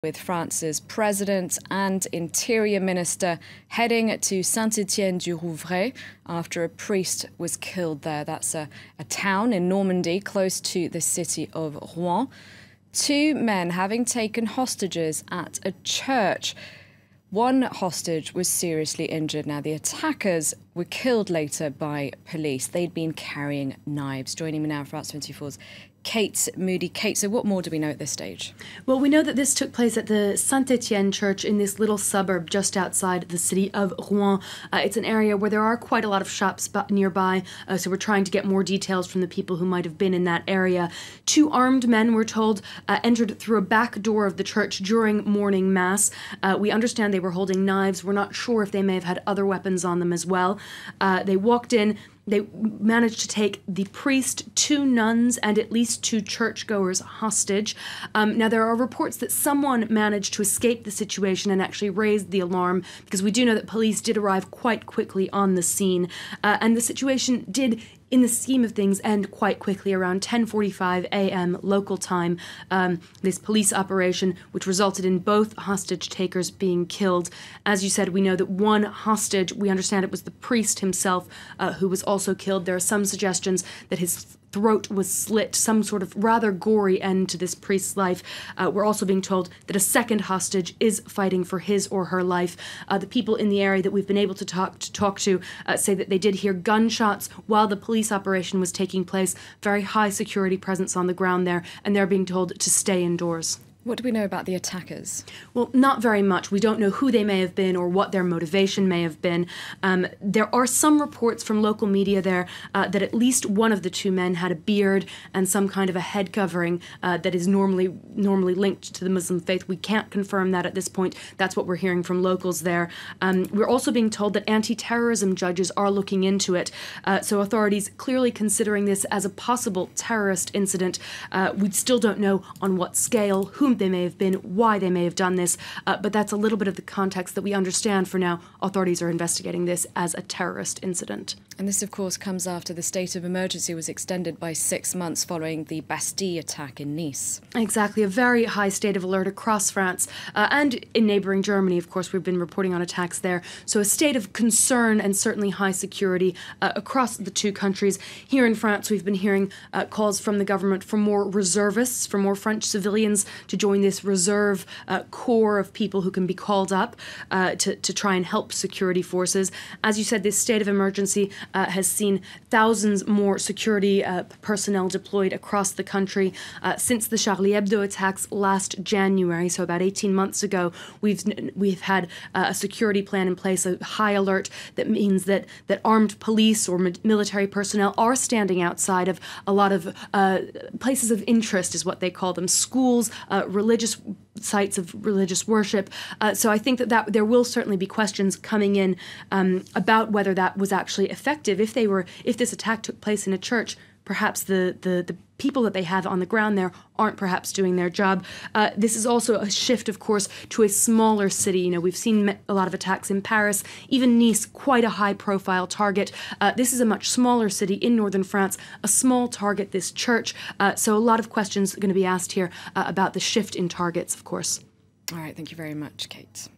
with France's president and interior minister heading to Saint-Étienne-du-Rouvray after a priest was killed there. That's a town in Normandy close to the city of Rouen. Two men having taken hostages at a church. One hostage was seriously injured. Now, the attackers were killed later by police. They'd been carrying knives. Joining me now, France 24's Kate Moody. Kate, so what more do we know at this stage? Well, we know that this took place at the Saint-Étienne church in this little suburb just outside the city of Rouen. It's an area where there are quite a lot of shops nearby, so we're trying to get more details from the people who might have been in that area. Two armed men, we're told, entered through a back door of the church during morning mass. We understand they were holding knives. We're not sure if they may have had other weapons on them as well. They walked in. They managed to take the priest, two nuns, and at least two churchgoers hostage. Now, there are reports that someone managed to escape the situation and actually raised the alarm, because we do know that police did arrive quite quickly on the scene. And the situation did, in the scheme of things, end quite quickly around 10:45 a.m. local time. This police operation, which resulted in both hostage takers being killed. As you said, we know that one hostage, we understand it was the priest himself, who was also killed. There are some suggestions that his throat was slit, some sort of rather gory end to this priest's life. We're also being told that a second hostage is fighting for his or her life. The people in the area that we've been able to talk to say that they did hear gunshots while the police operation was taking place. Very high security presence on the ground there, and they're being told to stay indoors. What do we know about the attackers? Well, not very much. We don't know who they may have been or what their motivation may have been. There are some reports from local media there that at least one of the two men had a beard and some kind of a head covering that is normally linked to the Muslim faith. We can't confirm that at this point. That's what we're hearing from locals there. We're also being told that anti-terrorism judges are looking into it. So authorities clearly considering this as a possible terrorist incident. We still don't know on what scale, whom they may have been, why they may have done this, but that's a little bit of the context that we understand for now. Authorities are investigating this as a terrorist incident. And this, of course, comes after the state of emergency was extended by 6 months following the Bastille attack in Nice. Exactly, a very high state of alert across France and in neighbouring Germany. Of course, we've been reporting on attacks there. So a state of concern and certainly high security across the two countries. Here in France, we've been hearing calls from the government for more reservists, for more French civilians to join this reserve corps of people who can be called up to try and help security forces. As you said, this state of emergency has seen thousands more security personnel deployed across the country. Since the Charlie Hebdo attacks last January, so about 18 months ago, we've had a security plan in place, a high alert that means that armed police or military personnel are standing outside of a lot of places of interest, is what they call them, schools, religious sites of religious worship. So I think that there will certainly be questions coming in about whether that was actually effective. If this attack took place in a church, perhaps the people that they have on the ground there aren't perhaps doing their job. This is also a shift, of course, to a smaller city. You know, we've seen a lot of attacks in Paris, even Nice, quite a high-profile target. This is a much smaller city in northern France, a small target, this church. So a lot of questions are going to be asked here about the shift in targets, of course. All right, thank you very much, Kate.